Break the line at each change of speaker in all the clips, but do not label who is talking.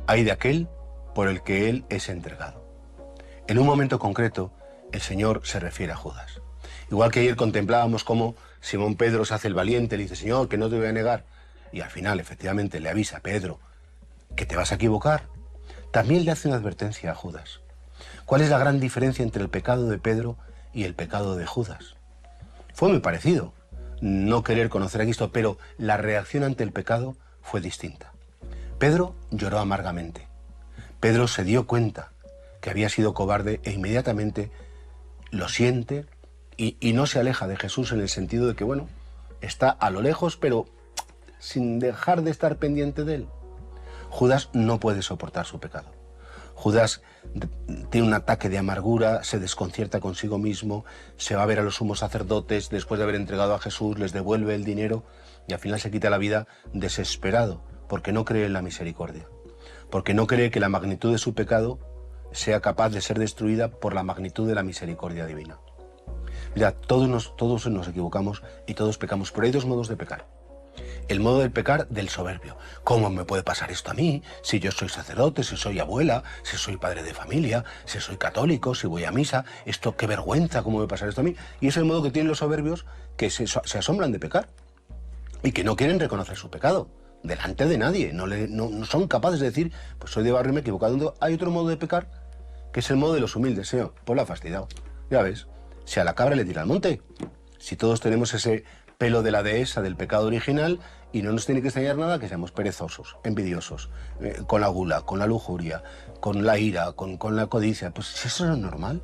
Hay de aquel por el que él es entregado. En un momento concreto, el Señor se refiere a Judas. Igual que ayer contemplábamos cómo Simón Pedro se hace el valiente, le dice, Señor, que no te voy a negar. Y al final, efectivamente, le avisa a Pedro que te vas a equivocar. También le hace una advertencia a Judas. ¿Cuál es la gran diferencia entre el pecado de Pedro y el pecado de Judas? Fue muy parecido, no querer conocer a Cristo, pero la reacción ante el pecado fue distinta. Pedro lloró amargamente. Pedro se dio cuenta que había sido cobarde e inmediatamente lo siente y no se aleja de Jesús en el sentido de que, bueno, está a lo lejos, pero sin dejar de estar pendiente de él. Judas no puede soportar su pecado. Judas tiene un ataque de amargura, se desconcierta consigo mismo, se va a ver a los sumos sacerdotes después de haber entregado a Jesús, les devuelve el dinero y al final se quita la vida desesperado porque no cree en la misericordia, porque no cree que la magnitud de su pecado sea capaz de ser destruida por la magnitud de la misericordia divina. Mira, todos nos equivocamos y todos pecamos, pero hay dos modos de pecar. El modo del pecar del soberbio. ¿Cómo me puede pasar esto a mí? Si yo soy sacerdote, si soy abuela, si soy padre de familia, si soy católico, si voy a misa, esto qué vergüenza, ¿cómo me puede pasar esto a mí? Y es el modo que tienen los soberbios que se asombran de pecar y que no quieren reconocer su pecado delante de nadie, no son capaces de decir, pues soy de barrio y me he equivocado. Hay otro modo de pecar que es el modo de los humildes. Señor, pues la ha fastidiado. Ya ves, si a la cabra le tira al monte, si todos tenemos ese pelo de la dehesa del pecado original y no nos tiene que extrañar nada que seamos perezosos, envidiosos, con la gula, con la lujuria, con la ira, con la codicia. Pues si eso no es normal,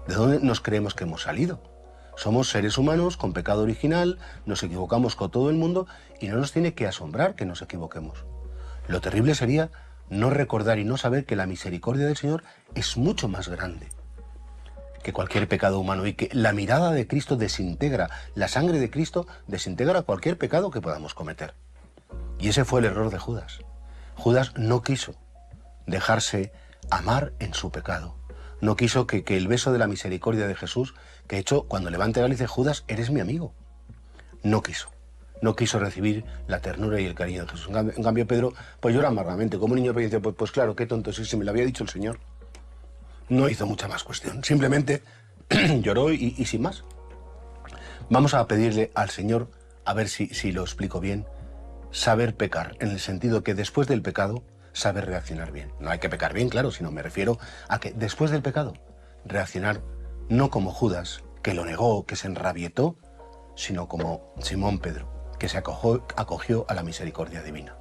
¿de dónde nos creemos que hemos salido? Somos seres humanos con pecado original, nos equivocamos con todo el mundo y no nos tiene que asombrar que nos equivoquemos. Lo terrible sería no recordar y no saber que la misericordia del Señor es mucho más grande que cualquier pecado humano y que la mirada de Cristo desintegra, la sangre de Cristo desintegra cualquier pecado que podamos cometer. Y ese fue el error de Judas. Judas no quiso dejarse amar en su pecado. No quiso que el beso de la misericordia de Jesús, que de hecho cuando levanta el dice, Judas, eres mi amigo. No quiso recibir la ternura y el cariño de Jesús. En cambio Pedro, pues llora amargamente, como un niño que dice, pues claro, qué tonto es, si me lo había dicho el Señor. No hizo mucha más cuestión, simplemente lloró y sin más. Vamos a pedirle al Señor, a ver si lo explico bien, saber pecar, en el sentido que después del pecado, saber reaccionar bien. No hay que pecar bien, claro, sino me refiero a que después del pecado, reaccionar no como Judas, que lo negó, que se enrabietó, sino como Simón Pedro, que se acogió a la misericordia divina.